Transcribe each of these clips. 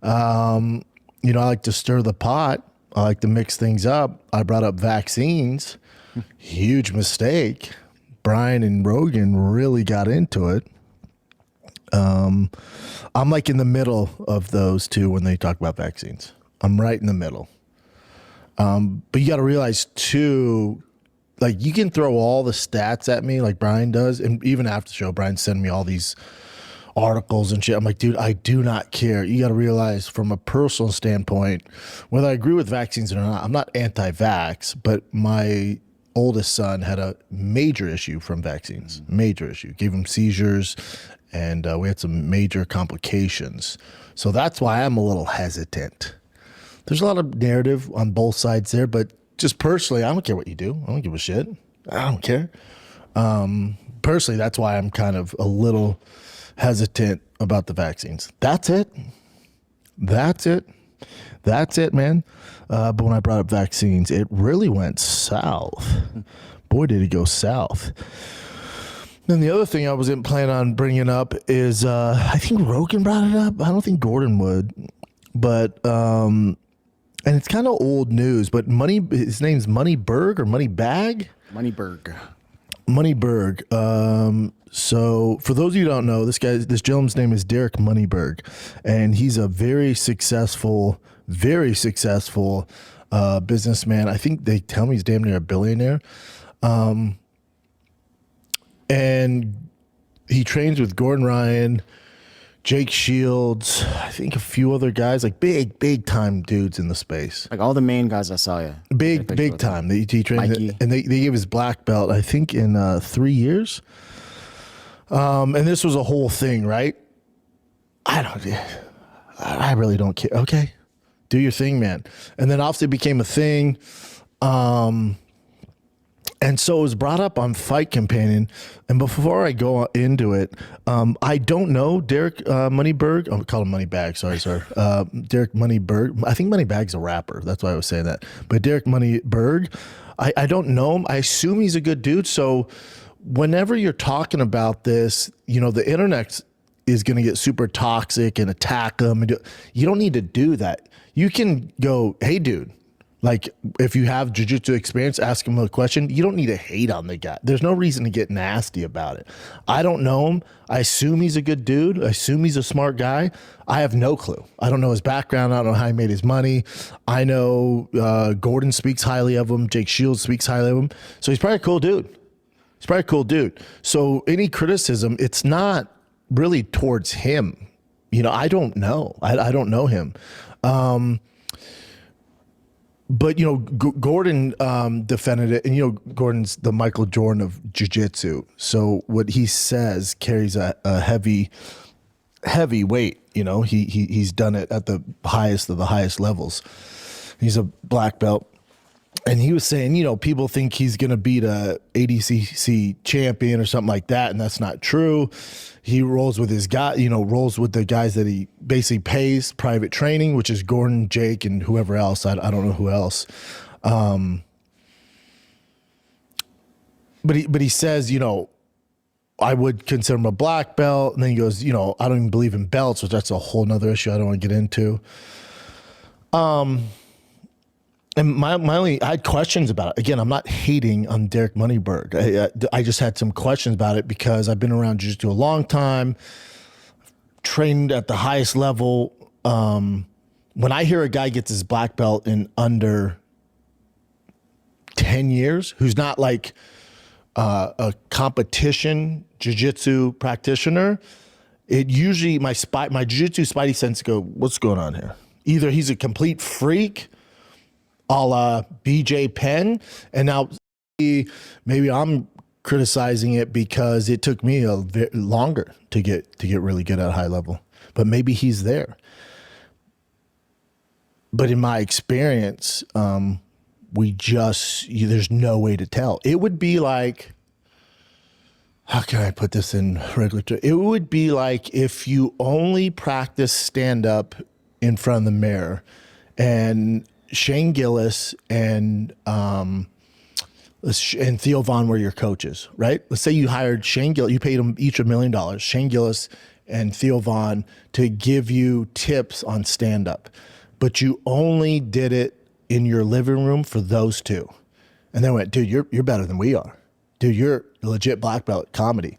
I like to stir the pot. I like to mix things up. I brought up vaccines. Huge mistake. Bryan and Rogan really got into it. I'm like in the middle of those two when they talk about vaccines. I'm right in the middle. But you got to realize too, like you can throw all the stats at me like Bryan does. And even after the show, Bryan sent me all these articles and shit. I'm like, dude, I do not care. You got to realize from a personal standpoint, whether I agree with vaccines or not, I'm not anti-vax, but my oldest son had a major issue from vaccines, major issue, gave him seizures, and we had some major complications. So that's why I'm a little hesitant. There's a lot of narrative on both sides there, but just personally, I don't care what you do. I don't give a shit. I don't care. Personally, that's why I'm kind of a little hesitant about the vaccines. That's it. That's it. That's it, man. But when I brought up vaccines, it really went south. Boy, did it go south. Then the other thing I wasn't planning on bringing up is I think Rogan brought it up. I don't think Gordon would. But, and it's kind of old news, but his name's Moneyberg or Moneybag? Moneyberg. Moneyberg. So for those of you who don't know, this gentleman's name is Derek Moneyberg, and he's a very successful businessman. I think they tell me he's damn near a billionaire. And he trains with Gordon Ryan, Jake Shields, I think a few other guys, like big time dudes in the space. Like all the main guys I saw, yeah. Big time. He trained, and they gave his black belt, I think, in 3 years. And this was a whole thing, right? I really don't care. Okay, do your thing, man. And then obviously it became a thing. And so it was brought up on Fight Companion. And before I go into it, I don't know Derek Moneyberg. I'll call him Moneybag. Sorry. Derek Moneyberg. I think Moneybag's a rapper. That's why I was saying that. But Derek Moneyberg, I don't know him. I assume he's a good dude. So whenever you're talking about this, the internet is going to get super toxic and attack them. You don't need to do that. You can go, hey, dude. Like, if you have jiu-jitsu experience, ask him a question. You don't need to hate on the guy. There's no reason to get nasty about it. I don't know him. I assume he's a good dude. I assume he's a smart guy. I have no clue. I don't know his background. I don't know how he made his money. I know Gordon speaks highly of him. Jake Shields speaks highly of him. So he's probably a cool dude. So any criticism, it's not really towards him. I don't know. I don't know him. But, Gordon defended it. And, Gordon's the Michael Jordan of jiu-jitsu. So what he says carries a heavy weight. He's done it at the highest of the highest levels. He's a black belt. And he was saying, people think he's going to beat a ADCC champion or something like that. And that's not true. He rolls with his guy, rolls with the guys that he basically pays private training, which is Gordon, Jake, and whoever else. I don't know who else. But he says, I would consider him a black belt. And then he goes, I don't even believe in belts, which that's a whole nother issue I don't want to get into. And I had questions about it. Again, I'm not hating on Derek Moneyberg. I just had some questions about it because I've been around jiu-jitsu a long time, trained at the highest level. When I hear a guy gets his black belt in under 10 years, who's not like a competition jiu-jitsu practitioner, it usually, my jiu-jitsu spidey sense go, what's going on here? Either he's a complete freak, a la BJ Penn, and now maybe I'm criticizing it because it took me a bit longer to get really good at a high level, but maybe he's there. But in my experience, there's no way to tell. It would be like, how can I put this in regular terms? It would be like if you only practice stand-up in front of the mirror, and Shane Gillis and Theo Vaughn were your coaches, right? Let's say you hired Shane Gillis, you paid them each $1 million. Shane Gillis and Theo Vaughn to give you tips on stand-up, but you only did it in your living room for those two. And they went, dude, you're better than we are. Dude, you're legit black belt at comedy.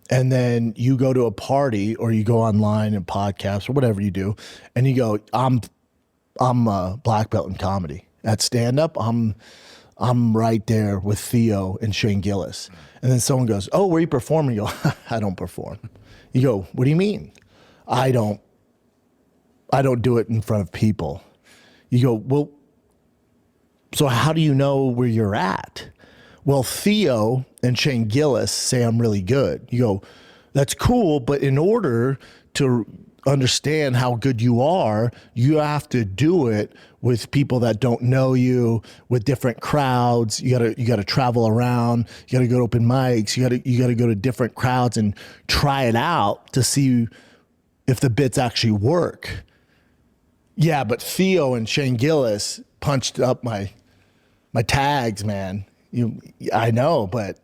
And then you go to a party or you go online and podcasts or whatever you do, and you go, I'm a black belt in comedy. At stand-up, I'm right there with Theo and Shane Gillis. And then someone goes, oh, where are you performing? You go, I don't perform. You go, what do you mean? I don't do it in front of people. You go, well, so how do you know where you're at? Well, Theo and Shane Gillis say I'm really good. You go, that's cool, but in order to understand how good you are, you have to do it with people that don't know you, with different crowds. You gotta travel around. You gotta go to open mics. You gotta go to different crowds and try it out to see if the bits actually work. Yeah, but Theo and Shane Gillis punched up my tags, man. I know, but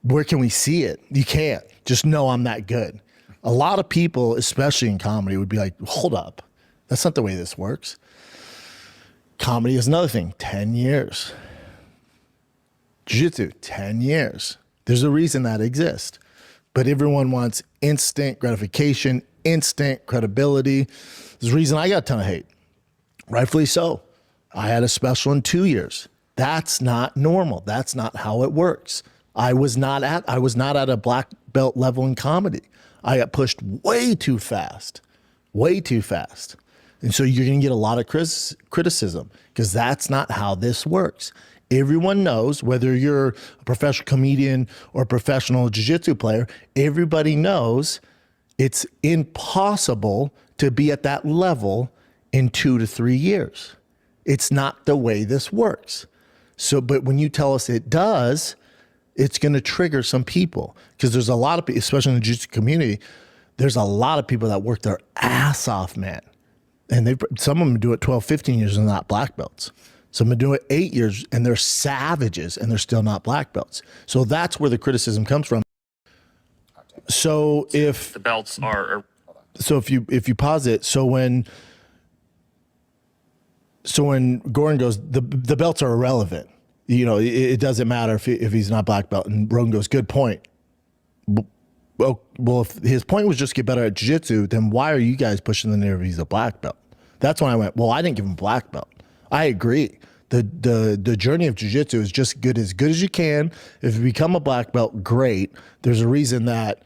where can we see it? You can't. Just know I'm that good. A lot of people, especially in comedy, would be like, hold up. That's not the way this works. Comedy is another thing. 10 years. Jiu-jitsu, 10 years. There's a reason that exists. But everyone wants instant gratification, instant credibility. There's a reason I got a ton of hate. Rightfully so. I had a special in 2 years. That's not normal. That's not how it works. I was not at a black belt level in comedy. I got pushed way too fast. And so you're going to get a lot of criticism because that's not how this works. Everyone knows, whether you're a professional comedian or a professional jiu-jitsu player, everybody knows it's impossible to be at that level in 2 to 3 years. It's not the way this works. So, but when you tell us it does, it's going to trigger some people, because there's a lot of people, especially in the jiu-jitsu community, there's a lot of people that work their ass off, man. And some of them do it 12, 15 years and not black belts. Some of them do it 8 years and they're savages and they're still not black belts. So that's where the criticism comes from. So if the belts are so if you pause it, so when Gordon goes, the belts are irrelevant. It doesn't matter if he's not black belt. And Rogan goes, good point. Well, if his point was just get better at jiu-jitsu, then why are you guys pushing the narrative he's a black belt? That's when I went, well, I didn't give him black belt. I agree. The journey of jiu-jitsu is just good as you can. If you become a black belt, great. There's a reason that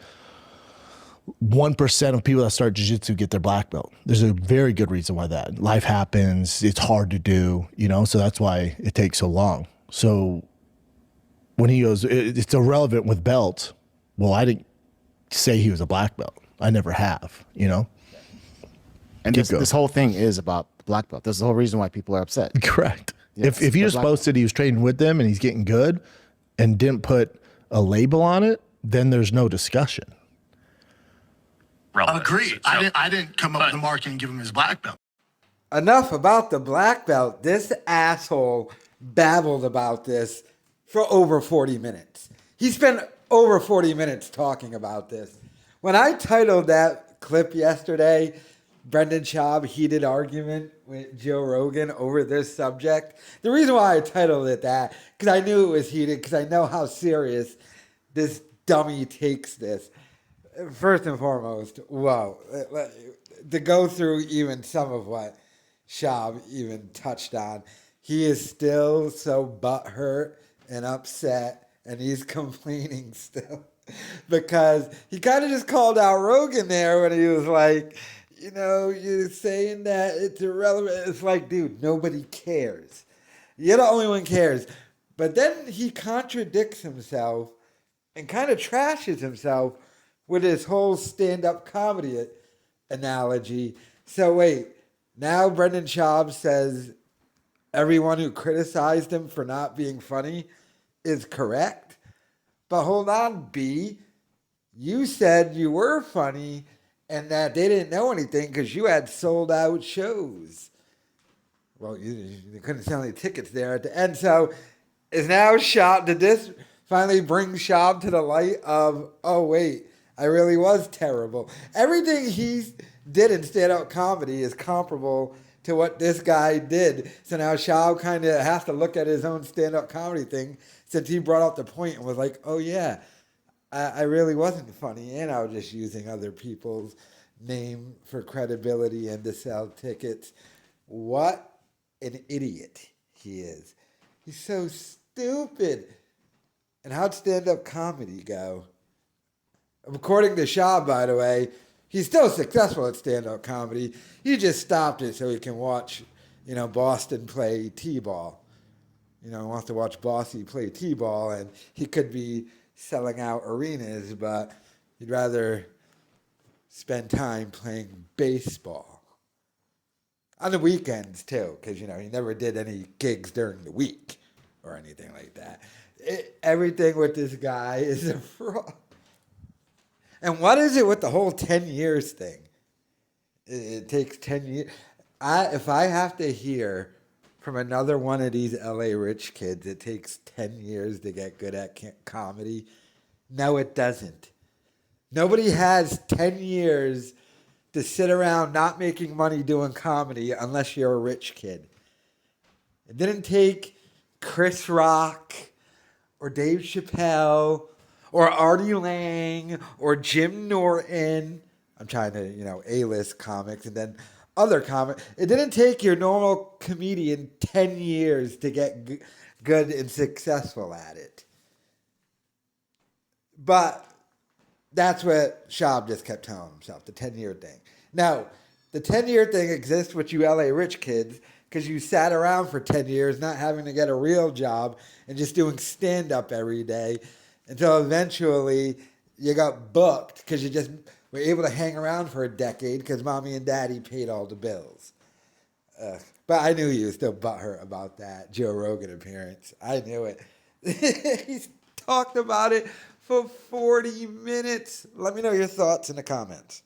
1% of people that start jiu-jitsu get their black belt. There's a very good reason why that. Life happens. It's hard to do, so that's why it takes so long. So when he goes, it's irrelevant with belts. Well, I didn't say he was a black belt. I never have, And this whole thing is about the black belt. That's the whole reason why people are upset. Correct. Yes, if you just posted he was training with them and he's getting good and didn't put a label on it, then there's no discussion. relevant. Agreed. I didn't come up with the market and give him his black belt. Enough about the black belt. This asshole babbled about this for over 40 minutes. He spent over 40 minutes talking about this. When I titled that clip yesterday, Brendan Schaub heated argument with Joe Rogan over this subject, the reason why I titled it that, because I knew it was heated, because I know how serious this dummy takes this. First and foremost, whoa. To go through even some of what Schaub even touched on, he is still so butthurt and upset, and he's complaining still. Because he kind of just called out Rogan there when he was like, you're saying that it's irrelevant. It's like, dude, nobody cares. You're the only one cares. But then he contradicts himself and kind of trashes himself with his whole stand-up comedy analogy. So wait, now Brendan Schaub says everyone who criticized him for not being funny is correct? But hold on, B. You said you were funny and that they didn't know anything because you had sold out shows. Well, you couldn't sell any tickets there at the end. So is now Schaub, did this finally bring Schaub to the light of, oh, wait, I really was terrible. Everything he did in stand-up comedy is comparable to what this guy did. So now Schaub kind of has to look at his own stand-up comedy thing since he brought up the point and was like, oh yeah, I really wasn't funny and I was just using other people's name for credibility and to sell tickets. What an idiot he is. He's so stupid. And how'd stand-up comedy go? According to Schaub, by the way, he's still successful at stand-up comedy. He just stopped it so he can watch, Boston play T-ball. He wants to watch Bossy play T-ball, and he could be selling out arenas, but he'd rather spend time playing baseball. On the weekends, too, because, he never did any gigs during the week or anything like that. Everything with this guy is a fraud. And what is it with the whole 10 years thing? It takes 10 years. If I have to hear from another one of these LA rich kids, it takes 10 years to get good at comedy. No, it doesn't. Nobody has 10 years to sit around not making money doing comedy unless you're a rich kid. It didn't take Chris Rock or Dave Chappelle or Artie Lang, or Jim Norton. I'm trying to, A-list comics, and then other comics. It didn't take your normal comedian 10 years to get good and successful at it. But that's what Schaub just kept telling himself, the 10-year thing. Now, the 10-year thing exists with you LA rich kids because you sat around for 10 years not having to get a real job and just doing stand-up every day, until eventually you got booked because you just were able to hang around for a decade because mommy and daddy paid all the bills. But I knew you were still butthurt about that Joe Rogan appearance. I knew it. He's talked about it for 40 minutes. Let me know your thoughts in the comments.